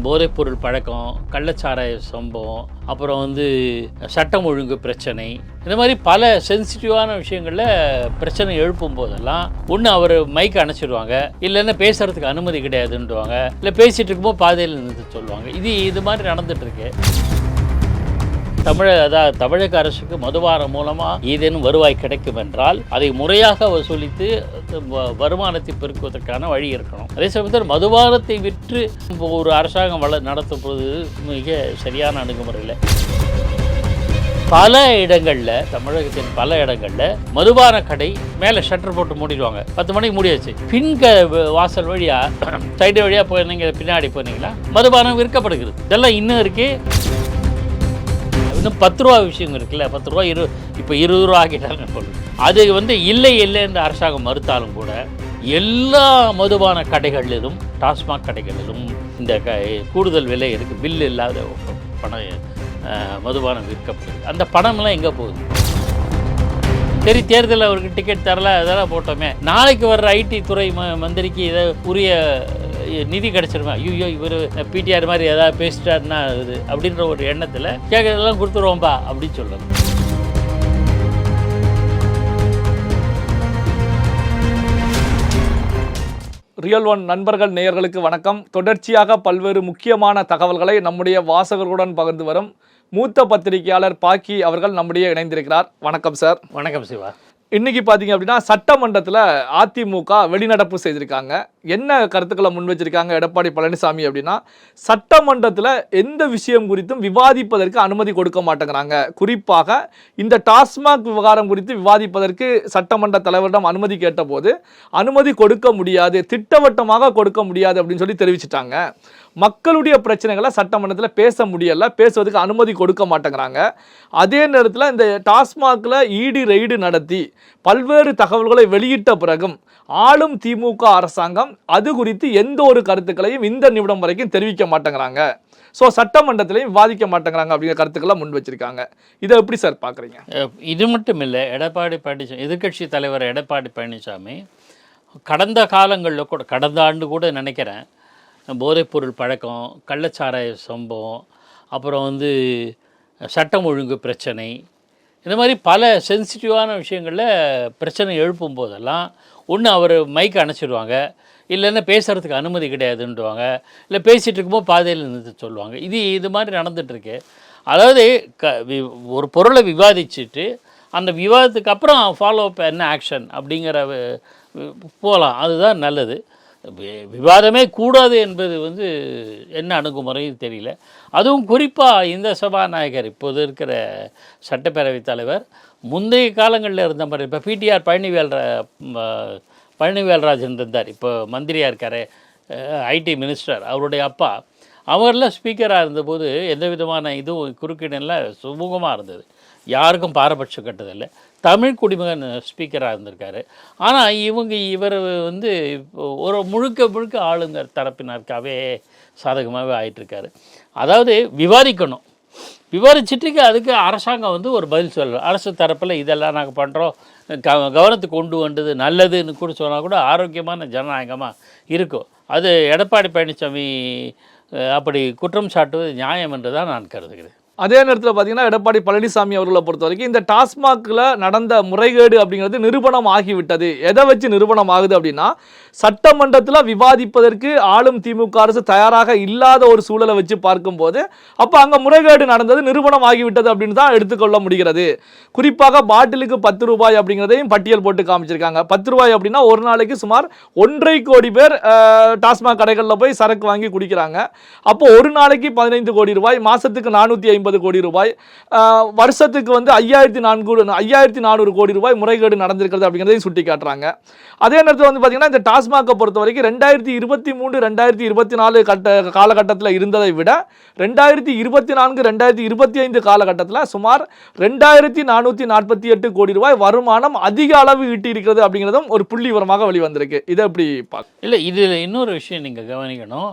போதைப்பொருள் பழக்கம், கள்ளச்சாராய சம்பவம், அப்புறம் சட்டம் ஒழுங்கு பிரச்சனை, இந்த மாதிரி பல சென்சிட்டிவான விஷயங்களில் பிரச்சனை எழுப்பும் போதெல்லாம் ஒன்று அவர் மைக்கை அணைச்சிடுவாங்க, இல்லைன்னா பேசுகிறதுக்கு அனுமதி கிடையாதுன்னுவாங்க, இல்லை பேசிகிட்டு இருக்கும்போது பாதையில் நிறுத்த சொல்லுவாங்க. இது மாதிரி நடந்துகிட்ருக்கு. தமிழக அரசுக்கு மதுபானம் மூலமாக ஏதேனும் வருவாய் கிடைக்கும் என்றால் அதை முறையாக வசூலித்து வருமானத்தை பெருக்குவதற்கான வழி இருக்கணும். அதே சமயத்தில் மதுபானத்தை விற்று ஒரு அரசாங்கம் நடத்துவது மிக சரியான அணுகுமுறையில். பல இடங்களில், தமிழகத்தின் பல இடங்களில் மதுபான கடை மேலே ஷட்டர் போட்டு மூடிடுவாங்க. 10 மணிக்கு மூடியாச்சு. வாசல் வழியாக சைடு வழியாக போயிருந்தீங்க, பின்னாடி போனீங்களா மதுபானம் விற்கப்படுகிறது. இதெல்லாம் இன்னும் இருக்குது. இன்னும் 10 ரூபா விஷயம் இருக்குல்ல, 10 ரூபா இப்போ 20 ரூபா ஆக்கிட்டாங்க. அது இல்லை என்று அரசாங்கம் மறுத்தாலும் கூட எல்லா மதுபான கடைகளிலும், டாஸ்மாக் கடைகளிலும் இந்த கூடுதல் விலை இருக்குது, பில் இல்லாத பணம் மதுபானம் விற்கப்படுது. அந்த பணம்லாம் எங்கே போகுது? சரி, தேர்தலில் அவருக்கு டிக்கெட் தரல, அதெல்லாம் போட்டோமே, நாளைக்கு வர்ற ஐடி துறை மந்திரிக்கு இதை உரிய நிதி கிடச்சிருமா? ஐயோ இவர் பிடிஆர் மாதிரி ஏதாவது பேசிட்டாருன்னா இது அப்படின்ற ஒரு எண்ணத்தில் கேட்கறதெல்லாம் கொடுத்துருவோம்பா அப்படின்னு சொல்கிறது. ரியல் ஒன் நண்பர்கள் நேயர்களுக்கு வணக்கம். தொடர்ச்சியாக பல்வேறு முக்கியமான தகவல்களை நம்முடைய வாசகர்களுடன் பகிர்ந்து வரும் மூத்த பத்திரிகையாளர் பாக்கி அவர்கள் நம்முடைய இணைந்திருக்கிறார். வணக்கம் சார். வணக்கம் சிவா. இன்னைக்கு பார்த்தீங்க அப்படின்னா சட்டமன்றத்தில் அதிமுக வெளிநடப்பு செய்திருக்காங்க. என்ன கருத்துக்களை முன் வச்சிருக்காங்க எடப்பாடி பழனிசாமி அப்படின்னா, சட்டமன்றத்தில் எந்த விஷயம் குறித்தும் விவாதிப்பதற்கு அனுமதி கொடுக்க மாட்டேங்கிறாங்க. குறிப்பாக இந்த டாஸ்மாக் விவகாரம் குறித்து விவாதிப்பதற்கு சட்டமன்ற தலைவரிடம் அனுமதி கேட்டபோது அனுமதி கொடுக்க முடியாது, திட்டவட்டமாக கொடுக்க முடியாது அப்படின்னு சொல்லி தெரிவிச்சிட்டாங்க. மக்களுடைய பிரச்சனைகளை சட்டமன்றத்தில் பேச முடியலை, பேசுவதற்கு அனுமதி கொடுக்க மாட்டேங்கிறாங்க. அதே நேரத்தில் இந்த டாஸ்மாகில் ஈடி ரெய்டு நடத்தி பல்வேறு தகவல்களை வெளியிட்ட பிறகும் ஆளும் திமுக அரசாங்கம் அது குறித்து எந்த ஒரு கருத்துக்களையும் இந்த நிமிடம் வரைக்கும் தெரிவிக்க மாட்டேங்கிறாங்க. ஸோ சட்டமன்றத்திலையும் விவாதிக்க மாட்டேங்கிறாங்க அப்படிங்கிற கருத்துக்களை முன் வச்சிருக்காங்க. இதை எப்படி சார் பார்க்குறீங்க? இது மட்டும் இல்லை, எடப்பாடி பழனிசாமி, எதிர்க்கட்சி தலைவர் எடப்பாடி பழனிசாமி கடந்த காலங்களில் கூட, கடந்த ஆண்டு கூட நினைக்கிறேன், போதைப்பொருள் பழக்கம், கள்ளச்சாராய சம்பவம், அப்புறம் சட்டம் ஒழுங்கு பிரச்சனை, இந்த மாதிரி பல சென்சிட்டிவான விஷயங்களில் பிரச்சனை எழுப்பும் போதெல்லாம் ஒன்று அவர் மைக்கை அணைச்சிடுவாங்க, இல்லைன்னா பேசுகிறதுக்கு அனுமதி கிடையாதுன்னுவாங்க, இல்லை பேசிகிட்டு இருக்கும்போது பாதையில் நிறுத்த சொல்லுவாங்க. இது மாதிரி நடந்துகிட்ருக்கு. அதாவது ஒரு பொருளை விவாதிச்சுட்டு அந்த விவாதத்துக்கு அப்புறம் ஃபாலோ அப் என்ன ஆக்ஷன் அப்படிங்கிற போகலாம், அதுதான் நல்லது. விவாதமே கூடாது என்பது என்ன அணுகுமுறையும் தெரியல. அதுவும் குறிப்பாக இந்த சபாநாயகர், இப்போது இருக்கிற சட்டப்பேரவைத் தலைவர், முந்தைய காலங்களில் இருந்த மாதிரி, இப்போ பிடிஆர் பழனிவேல்ராஜன் இருந்தார், இப்போ மந்திரியாக இருக்கார், ஐடி மினிஸ்டர், அவருடைய அப்பா, அவரெல்லாம் ஸ்பீக்கராக இருந்தபோது எந்த விதமான இதுவும் குறுக்கீடெல்லாம் சுமூகமாக இருந்தது, யாருக்கும் பாரபட்சம் கட்டதில்லை. தமிழ் குடிமகன் ஸ்பீக்கராக இருந்திருக்காரு. ஆனால் இவர் ஒரு முழுக்க ஆளுங்க தரப்பினருக்காகவே சாதகமாகவே ஆகிட்டுருக்காரு. அதாவது விவாதிக்கணும், விவாதிச்சுட்டு அதுக்கு அரசாங்கம் ஒரு பதில் சொல்லணும். அரசு தரப்பில் இதெல்லாம் நாங்கள் பண்ணுறோம், கவனத்துக்கு கொண்டு வந்தது நல்லதுன்னு கூட சொன்னால் கூட ஆரோக்கியமான ஜனநாயகமாக இருக்கும். அது எடப்பாடி பழனிசாமி அப்படி குற்றம் சாட்டுவது நியாயம் என்று தான் நான் கருதுகிறேன். அதே நேரத்தில் பார்த்தீங்கன்னா எடப்பாடி பழனிசாமி அவர்களை பொறுத்த வரைக்கும் இந்த டாஸ்மாகில் நடந்த முறைகேடு அப்படிங்கிறது நிரூபணம் ஆகிவிட்டது. எதை வச்சு நிரூபணம் ஆகுது அப்படின்னா, சட்டமன்றத்தில் விவாதிப்பதற்கு ஆளும் திமுக அரசு தயாராக இல்லாத ஒரு சூழலை வச்சு பார்க்கும்போது அப்போ அங்கே முறைகேடு நடந்தது நிரூபணம் ஆகிவிட்டது அப்படின்னு தான் எடுத்துக்கொள்ள முடிகிறது. குறிப்பாக பாட்டிலுக்கு 10 ரூபாய் அப்படிங்கிறதையும் பட்டியல் போட்டு காமிச்சிருக்காங்க. 10 ரூபாய் அப்படின்னா ஒரு நாளைக்கு சுமார் 1.5 கோடி பேர் டாஸ்மாக் கடைகளில் போய் சரக்கு வாங்கி குடிக்கிறாங்க. அப்போ ஒரு நாளைக்கு 15 கோடி ரூபாய், மாதத்துக்கு 450 கோடி ரூபாய், வருஷத்துக்கு 5400 கோடி ரூபாய் முறைகேடு நடந்திருக்கிறது அப்படிங்கிறதையும் சுட்டி காட்டுறாங்க. அதே நேரத்தில் பார்த்தீங்கன்னா இந்த டாஸ்மாகை பொறுத்த வரைக்கும் 2023-2024 காலகட்டத்தில் இருந்ததை விட 2024-2025 காலகட்டத்தில் சுமார் 2448 கோடி ரூபாய் வருமானம் அதிக அளவு ஈட்டி இருக்கிறது அப்படிங்கிறதும் ஒரு புள்ளி விவரமாக வெளிவந்திருக்கு. இதை எப்படி பார்க்க? இல்லை, இதில் இன்னொரு விஷயம் நீங்கள் கவனிக்கணும்.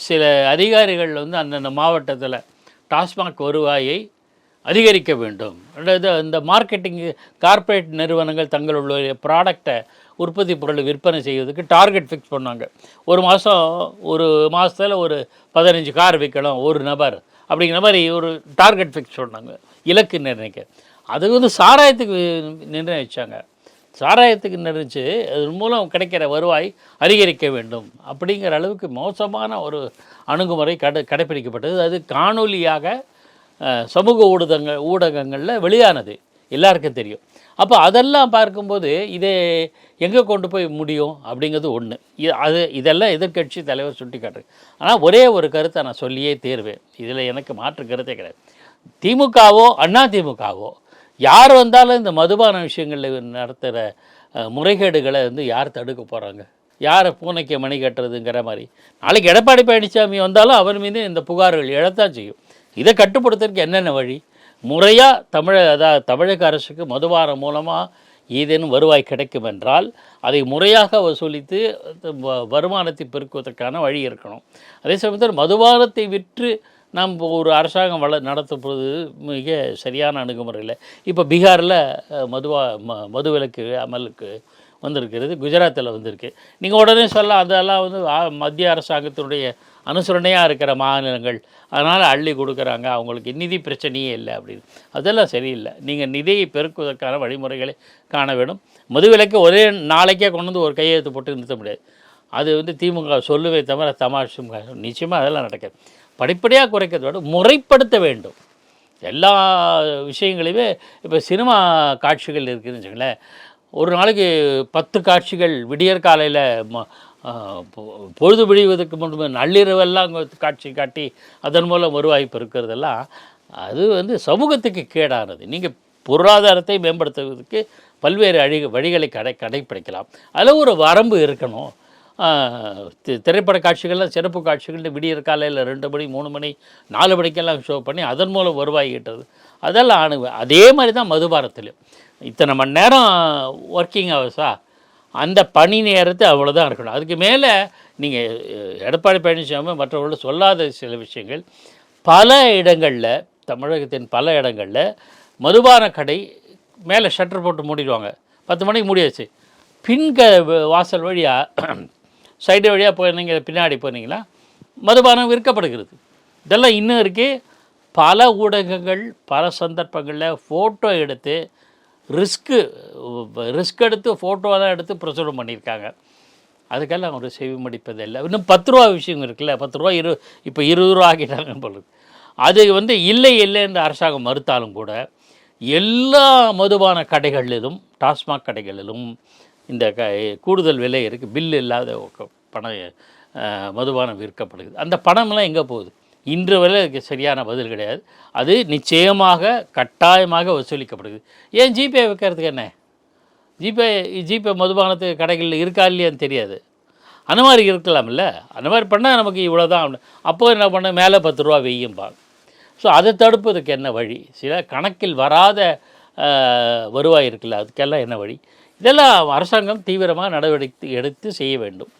சில அதிகாரிகள் அந்தந்த மாவட்டத்தில் டாஸ்மாக் வருவாயை அதிகரிக்க வேண்டும், இந்த மார்க்கெட்டிங் கார்ப்பரேட் நிறுவனங்கள் தங்களுடைய ப்ராடக்டை உற்பத்தி பொருள் விற்பனை செய்வதற்கு டார்கெட் ஃபிக்ஸ் பண்ணாங்க. ஒரு மாதத்தில் ஒரு 15 கார் விற்கணும் ஒரு நபர் அப்படிங்கிற மாதிரி ஒரு டார்கெட் ஃபிக்ஸ் பண்ணாங்க, இலக்கு நிர்ணயிக்க. அது வந்து சாராயத்துக்கு நிர்ணயிச்சாங்க. சாராயத்துக்கு நிர்ணயிச்சு அதன் மூலம் கிடைக்கிற வருவாய் அதிகரிக்க வேண்டும் அப்படிங்கிற அளவுக்கு மோசமான ஒரு அணுகுமுறை கடைப்பிடிக்கப்பட்டது. அது காணொலியாக சமூக ஊடகங்களில் வெளியானது, எல்லாருக்கும் தெரியும். அப்போ அதெல்லாம் பார்க்கும்போது இதை எங்கே கொண்டு போய் முடியும் அப்படிங்கிறது ஒன்று. இதெல்லாம் எதிர்க்கட்சி தலைவர் சுட்டி காட்டுறது. ஆனால் ஒரே ஒரு கருத்தை நான் சொல்லியே தீர்வேன், இதில் எனக்கு மாற்று கருத்தே கிடையாது. திமுகவோ அதிமுகவோ யார் வந்தாலும் இந்த மதுபான விஷயங்களில் நடத்துகிற முறைகேடுகளை வந்து யார் தடுக்க போகிறாங்க? யாரை பூனைக்கு மணி கட்டுறதுங்கிற மாதிரி நாளைக்கு எடப்பாடி பழனிசாமி வந்தாலும் அவர் மீது இந்த புகார்கள் எழத்தான் செய்யும். இதை கட்டுப்படுத்துறதுக்கு என்னென்ன வழி? முறையாக தமிழக அரசுக்கு மதுபானம் மூலமாக ஏதேனும் வருவாய் கிடைக்கும் என்றால் அதை முறையாக வசூலித்து வருமானத்தை பெருக்குவதற்கான வழி இருக்கணும். அதே சமயத்தில் மதுபானத்தை விற்று நாம் ஒரு அரசாங்கம் நடத்துவது மிக சரியான அணுகுமுறை இல்லை. இப்போ பீகாரில் மதுவிலக்கு அமலுக்கு வந்திருக்கிறது, குஜராத்தில் வந்திருக்கு. நீங்கள் உடனே சொல்ல அதெல்லாம் வந்து மத்திய அரசாங்கத்தினுடைய அனுசரணையாக இருக்கிற மாநிலங்கள், அதனால் அள்ளி கொடுக்குறாங்க, அவங்களுக்கு நிதி பிரச்சனையே இல்லை அப்படின்னு. அதெல்லாம் சரியில்லை. நீங்கள் நிதியை பெருக்குவதற்கான வழிமுறைகளை காண வேண்டும். மதுவிலக்கு ஒரே நாளைக்கே கொண்டு வந்து ஒரு கையெழுத்து போட்டு நிறுத்த முடியாது. அது வந்து திமுக சொல்லுவே தவிர தமாஷும் நிச்சயமாக அதெல்லாம் நடக்காது. படிப்படியாக குறைக்கிறதோடு முறைப்படுத்த வேண்டும் எல்லா விஷயங்களையுமே. இப்போ சினிமா காட்சிகள் இருக்குதுன்னு வச்சுங்களேன், ஒரு நாளைக்கு 10 காட்சிகள் விடியற் காலையில் பொழுது விழிவதற்கு முன்பு நள்ளிரவெல்லாம் காட்சி காட்டி அதன் மூலம் வருவாய் பெருக்கிறதெல்லாம் அது வந்து சமூகத்துக்கு கேடானது. நீங்கள் பொருளாதாரத்தை மேம்படுத்துவதற்கு பல்வேறு வழிகளை கடைப்பிடிக்கலாம். அதில் ஒரு வரம்பு இருக்கணும். திரைப்பட காட்சிகள்லாம் சிறப்பு காட்சிகள் விடியற் காலையில் 2 மணி 3 மணி 4 மணிக்கெல்லாம் ஷோ பண்ணி அதன் மூலம் வருவாய் ஈட்டுறது அதெல்லாம் அதே மாதிரி தான் மதுபானத்திலையும். இத்தனை மணி நேரம் ஒர்க்கிங் ஹவர்ஸா, அந்த பணி நேரத்தை அவ்வளோதான் இருக்கணும். அதுக்கு மேலே நீங்கள் எடப்பாடி பழனிசாமி மற்றவர்கள் சொல்லாத சில விஷயங்கள் பல இடங்களில், தமிழகத்தின் பல இடங்களில் மதுபான கடை மேலே ஷட்டர் போட்டு மூடிடுவாங்க. 10 மணிக்கு மூடியாச்சு, வாசல் வழியாக சைடு வழியாக போயிருந்தீங்க, பின்னாடி போனீங்களா மதுபானம் விற்கப்படுகிறது. இதெல்லாம் இன்னும் இருக்குது. பல ஊடகங்கள் பல சந்தர்ப்பங்களில் ஃபோட்டோ எடுத்து ரிஸ்க் எடுத்து ஃபோட்டோவாக தான் எடுத்து பிரசுரம் பண்ணியிருக்காங்க. அதுக்கெல்லாம் ஒரு செவி மடிப்பதில்லை. இன்னும் 10 ரூபா விஷயம் இருக்குல்ல, 10 ரூபா இப்போ 20 ரூபா ஆகிட்டாங்க பொழுது. அது வந்து இல்லை என்று அரசாங்கம் மறுத்தாலும் கூட எல்லா மதுபான கடைகளிலும், டாஸ்மாக் கடைகளிலும் இந்த கூடுதல் விலை இருக்குது, பில் இல்லாத மதுபானம் விற்கப்படுகிறது. அந்த பணம்லாம் எங்கே போகுது? இன்று வரை அதுக்கு சரியான பதில் கிடையாது. அது நிச்சயமாக கட்டாயமாக வசூலிக்கப்படுது. ஏன் ஜிபே வைக்கிறதுக்கு என்ன? ஜிபே மதுபானத்து கடைகளில் இருக்கா இல்லையான்னு தெரியாது. அந்த மாதிரி இருக்கலாம்ல. அந்த மாதிரி பண்ணால் நமக்கு இவ்வளோ தான். அப்போ என்ன பண்ண, மேலே 10 ரூபா வெய்யும்பாங்க. ஸோ அதை தடுப்பதுக்கு என்ன வழி? சில கணக்கில் வராத வருவாய் இருக்குல்ல, அதுக்கெல்லாம் என்ன வழி? இதெல்லாம் அரசாங்கம் தீவிரமாக நடவடிக்கை எடுத்து செய்ய வேண்டும்.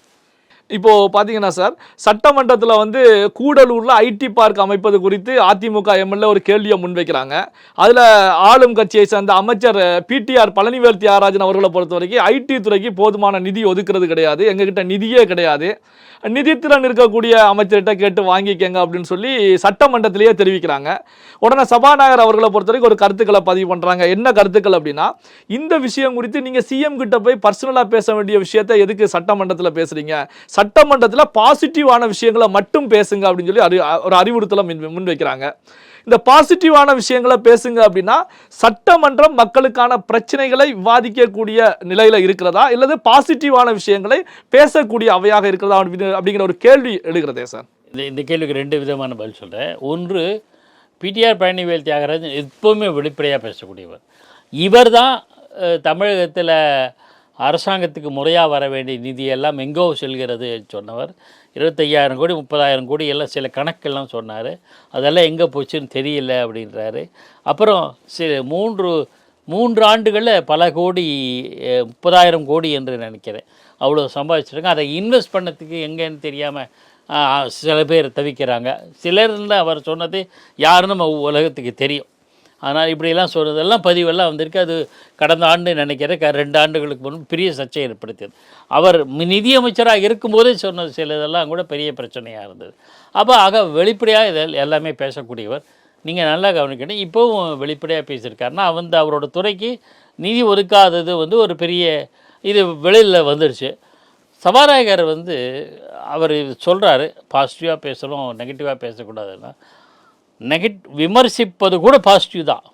இப்போது பார்த்தீங்கன்னா சார், சட்டமன்றத்தில் வந்து கூடலூரில் ஐடி பார்க் அமைப்பது குறித்து அதிமுக எம்எல்ஏ ஒரு கேள்வியை முன்வைக்கிறாங்க. அதில் ஆளும் கட்சியை சேர்ந்த அமைச்சர் பிடிஆர் பழனிவேல் தியாகராஜன் அவர்களை பொறுத்த வரைக்கும் ஐடி துறைக்கு போதுமான நிதி ஒதுக்குறது கிடையாது, எங்ககிட்ட நிதியே கிடையாது, நிதித்திறன் இருக்கக்கூடிய அமைச்சர்கிட்ட கேட்டு வாங்கிக்கங்க அப்படின்னு சொல்லி சட்டமன்றத்திலேயே தெரிவிக்கிறாங்க. உடனே சபாநாயகர் அவர்களை பொறுத்த வரைக்கும் ஒரு கருத்துக்களை பதிவு பண்ணுறாங்க. என்ன கருத்துக்கள் அப்படின்னா, இந்த விஷயம் குறித்து நீங்கள் சிஎம் கிட்ட போய் பர்சனலாக பேச வேண்டிய விஷயத்தை எதுக்கு சட்டமன்றத்தில் பேசுகிறீங்க, சட்டமன்றத்தில் பாசிட்டிவான விஷயங்களை மட்டும் பேசுங்க அப்படின்னு சொல்லி ஒரு அறிவுறுத்தலை முன்வைக்கிறாங்க. இந்த பாசிட்டிவான விஷயங்களை பேசுங்க அப்படின்னா சட்டமன்றம் மக்களுக்கான பிரச்சனைகளை விவாதிக்கக்கூடிய நிலையில் இருக்கிறதா, இல்லது பாசிட்டிவான விஷயங்களை பேசக்கூடிய அவையாக இருக்கிறதா அப்படிங்கிற ஒரு கேள்வி எழுகிறதே சார். இந்த கேள்விக்கு 2 விதமான பதில் சொல்கிறேன். ஒன்று, பிடிஆர் பழனிவேல் தியாகராஜன் எப்போவுமே வெளிப்படையாக பேசக்கூடியவர். இவர் தான் தமிழகத்தில் அரசாங்கத்துக்கு முறையாக வர வேண்டிய நிதியெல்லாம் எங்கோ செல்கிறது சொன்னவர். 25,000 கோடி 30,000 கோடி எல்லாம் சில கணக்கெல்லாம் சொன்னார். அதெல்லாம் எங்கே போச்சுன்னு தெரியல அப்படின்றாரு. அப்புறம் மூன்று ஆண்டுகளில் பல கோடி 30,000 கோடி என்று நினைக்கிறேன் அவ்வளோ சம்பாதிச்சிருக்காங்க. அதை இன்வெஸ்ட் பண்ணதுக்கு எங்கேன்னு தெரியாமல் சில பேர் தவிக்கிறாங்க. சிலர்ல அவர் சொன்னது யாருன்னு நம்ம உலகத்துக்கு தெரியும். ஆனால் இப்படியெல்லாம் சொல்கிறதெல்லாம் பதிவெல்லாம் வந்திருக்கு. அது கடந்த ஆண்டு நினைக்கிறேன் 2 ஆண்டுகளுக்கு முன்பு பெரிய சர்ச்சை ஏற்படுத்தியது. அவர் நிதியமைச்சராக இருக்கும்போதே சொன்னது சிலதெல்லாம் கூட பெரிய பிரச்சனையாக இருந்தது. அப்போ வெளிப்படையாக இதை எல்லாமே பேசக்கூடியவர். நீங்கள் நல்லா கவனிக்கணும். இப்போவும் வெளிப்படையாக பேசியிருக்காருன்னா அவரோட துறைக்கு நிதி ஒதுக்காதது ஒரு பெரிய இது வெளியில் வந்துடுச்சு. சபாநாயகர் அவர் சொல்கிறாரு, பாசிட்டிவாக பேசணும், நெகட்டிவாக பேசக்கூடாதுன்னா. விமர்சிப்பது கூட பாசிட்டிவ் தான்.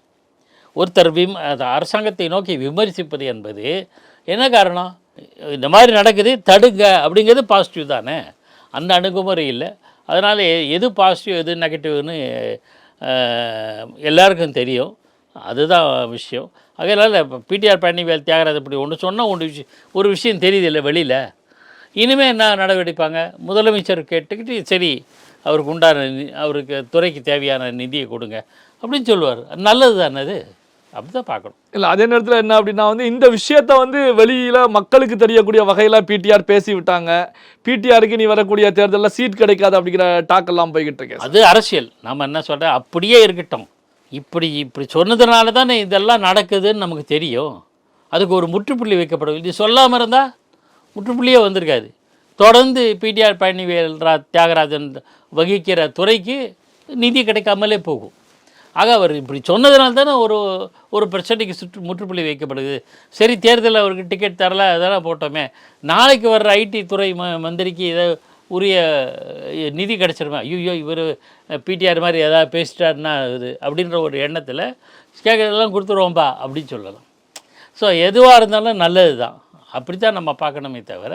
ஒருத்தர் அரசாங்கத்தை நோக்கி விமர்சிப்பது என்பது என்ன காரணம்? இந்த மாதிரி நடக்குது, தடுங்க அப்படிங்கிறது பாசிட்டிவ் தானே. அந்த அணுகுமுறை இல்லை. அதனால் எது பாசிட்டிவ் எது நெகட்டிவ்னு எல்லாருக்கும் தெரியும். அதுதான் விஷயம். அதனால் இப்போ பிடிஆர் பழனிவேல் தியாகராஜன் இப்படி ஒன்று சொன்னால் ஒரு விஷயம் தெரியுது இல்லை வெளியில். இனிமேல் என்ன நடவடிப்பாங்க? முதலமைச்சர் கேட்டுக்கிட்டு சரி அவருக்கு உண்டான அவருக்கு துறைக்கு தேவையான நிதியை கொடுங்க அப்படின்னு சொல்லுவார். நல்லது தானே அது. அப்படி தான் பார்க்கணும். இல்லை, அதே நேரத்தில் என்ன அப்படின்னா இந்த விஷயத்தை வெளியில் மக்களுக்கு தெரியக்கூடிய வகையில் பிடிஆர் பேசி விட்டாங்க. பிடிஆருக்கு நீ வரக்கூடிய தேர்தலில் சீட் கிடைக்காது அப்படிங்கிற டாக்கெல்லாம் போய்கிட்டு இருக்கேன். அது அரசியல். நம்ம என்ன சொல்கிறேன், அப்படியே இருக்கட்டும். இப்படி சொன்னதுனால தானே இதெல்லாம் நடக்குதுன்னு நமக்கு தெரியும். அதுக்கு ஒரு முற்றுப்புள்ளி வைக்கப்படும். இது சொல்லாமல் இருந்தால் முற்றுப்புள்ளியே வந்திருக்காது. தொடர்ந்து பிடிஆர் பழனிவேல் தியாகராஜன் வகிக்கிற துறைக்கு நிதி கிடைக்காமலே போகும். அவர் இப்படி சொன்னதுனால தானே ஒரு பிரச்சனைக்கு முற்றுப்புள்ளி வைக்கப்படுது. சரி, தேர்தலில் அவருக்கு டிக்கெட் தரல, அதெல்லாம் போட்டோமே, நாளைக்கு வர்ற ஐடி துறை மந்திரிக்கு இதை உரிய நிதி கிடச்சிருமா? ஐயோ இவர் பிடிஆர் மாதிரி எதாவது பேசிட்டாருன்னா இது அப்படின்ற ஒரு எண்ணத்தில் கேட்குறதெல்லாம் கொடுத்துருவோம்பா அப்படின்னு சொல்லலாம். ஸோ எதுவாக இருந்தாலும் நல்லது தான். அப்படி தான் நம்ம பார்க்கணுமே தவிர,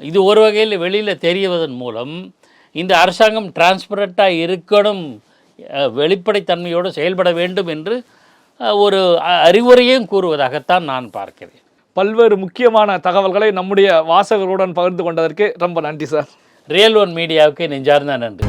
இது ஒரு வகையில் வெளியில் தெரியவதன் மூலம் இந்த அரசாங்கம் டிரான்ஸ்பரண்ட்டாக இருக்கணும், வெளிப்படைத்தன்மையோடு செயல்பட வேண்டும் என்று ஒரு அறிவுரையும் கூறுவதாகத்தான் நான் பார்க்கிறேன். பல்வேறு முக்கியமான தகவல்களை நம்முடைய வாசகர்களுடன் பகிர்ந்து கொண்டதற்கு ரொம்ப நன்றி சார். ரியல் ஒன் மீடியாவுக்கு நெஞ்சார்ந்த நன்றி.